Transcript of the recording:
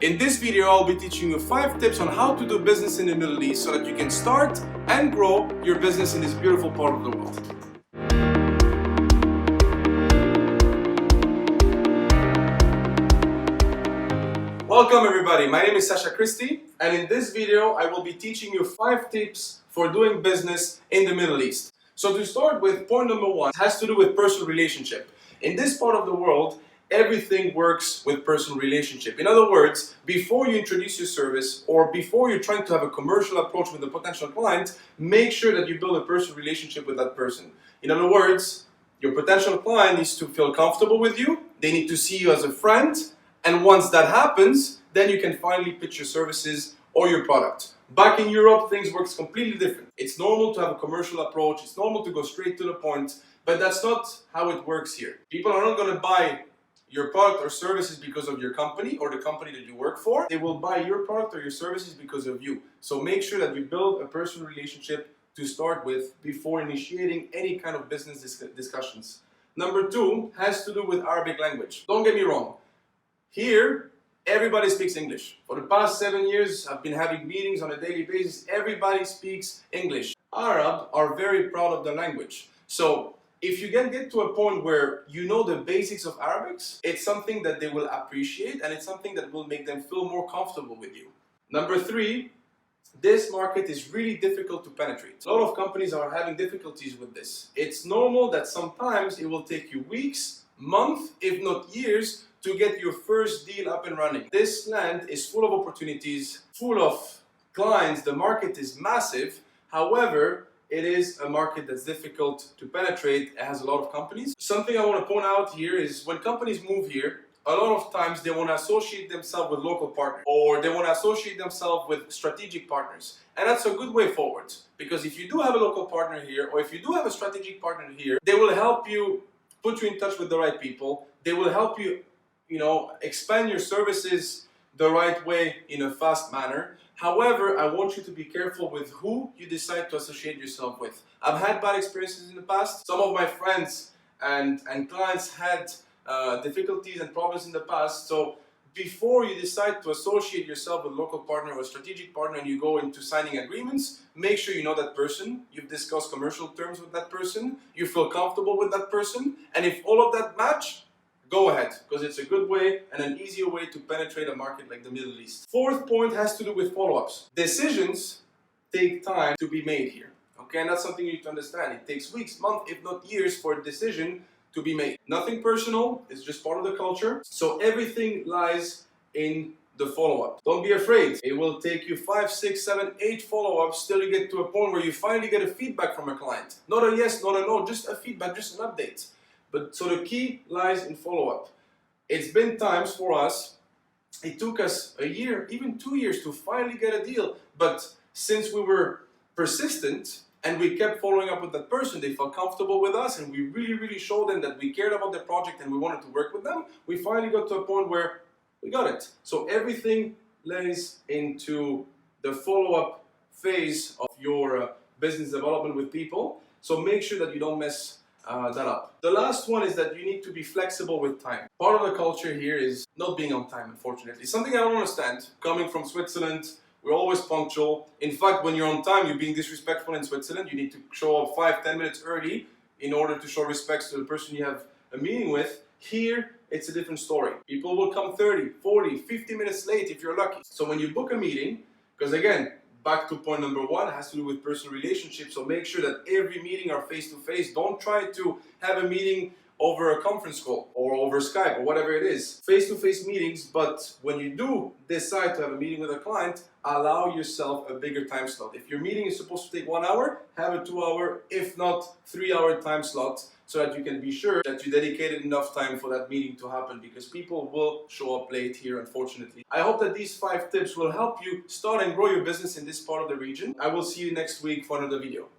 In this video, I'll be teaching you 5 tips on how to do business in the Middle East so that you can start and grow your business in this beautiful part of the world. Welcome everybody, my name is Sasha Christie, and in this video I will be teaching you 5 tips for doing business in the Middle East. So to start with, point number 1 has to do with personal relationship. In this part of the world, everything works with personal relationship. In other words, before you introduce your service or before you're trying to have a commercial approach with a potential client, make sure that you build a personal relationship with that person. In other words, your potential client needs to feel comfortable with you, they need to see you as a friend, and once that happens, then you can finally pitch your services or your product. Back in Europe, things work completely different. It's normal to have a commercial approach, it's normal to go straight to the point, but that's not how it works here. People are not going to buy your product or services because of your company or the company that you work for. They will buy your product or your services because of you. So make sure that you build a personal relationship to start with before initiating any kind of business discussions. Number 2 has to do with Arabic language. Don't get me wrong. Here, everybody speaks English. For the past 7 years, I've been having meetings on a daily basis. Everybody speaks English. Arab are very proud of their language. So if you can get to a point where you know the basics of Arabics, it's something that they will appreciate and it's something that will make them feel more comfortable with you. Number 3, this market is really difficult to penetrate. A lot of companies are having difficulties with this. It's normal that sometimes it will take you weeks, months, if not years, to get your first deal up and running. This land is full of opportunities, full of clients, the market is massive. However, it is a market that's difficult to penetrate. It has a lot of companies. Something I want to point out here is when companies move here, a lot of times they want to associate themselves with local partners or they want to associate themselves with strategic partners. And that's a good way forward, because if you do have a local partner here or if you do have a strategic partner here, they will help you put you in touch with the right people. They will help you, expand your services the right way in a fast manner. However, I want you to be careful with who you decide to associate yourself with. I've had bad experiences in the past. Some of my friends and clients had difficulties and problems in the past. So before you decide to associate yourself with a local partner or a strategic partner and you go into signing agreements, make sure you know that person, you've discussed commercial terms with that person, you feel comfortable with that person, and if all of that match, go ahead, because it's a good way and an easier way to penetrate a market like the Middle East. 4th point has to do with follow-ups. Decisions take time to be made here. Okay, and that's something you need to understand. It takes weeks, months, if not years for a decision to be made. Nothing personal, it's just part of the culture. So everything lies in the follow-up. Don't be afraid. It will take you 5, 6, 7, 8 follow-ups till you get to a point where you finally get a feedback from a client. Not a yes, not a no, just a feedback, just an update. But so the key lies in follow-up. It's been times for us, it took us a year, even 2 years to finally get a deal. But since we were persistent and we kept following up with that person, they felt comfortable with us and we really showed them that we cared about their project and we wanted to work with them. We finally got to a point where we got it. So everything lays into the follow-up phase of your business development with people. So make sure that you don't mess that up. The last one is that you need to be flexible with time. Part of the culture here is not being on time, unfortunately. Something I don't understand. Coming from Switzerland, we're always punctual. In fact, when you're on time, you're being disrespectful in Switzerland. You need to show up 5-10 minutes early in order to show respect to the person you have a meeting with. Here, it's a different story. People will come 30, 40, 50 minutes late if you're lucky. So when you book a meeting, because again, back to point number 1, it has to do with personal relationships. So make sure that every meeting are face-to-face. Don't try to have a meeting over a conference call or over Skype or whatever it is. Face-to-face meetings, but when you do decide to have a meeting with a client, allow yourself a bigger time slot. If your meeting is supposed to take 1 hour, have a 2-hour, if not 3-hour time slot, so that you can be sure that you dedicated enough time for that meeting to happen, because people will show up late here, unfortunately. I hope that these 5 tips will help you start and grow your business in this part of the region. I will see you next week for another video.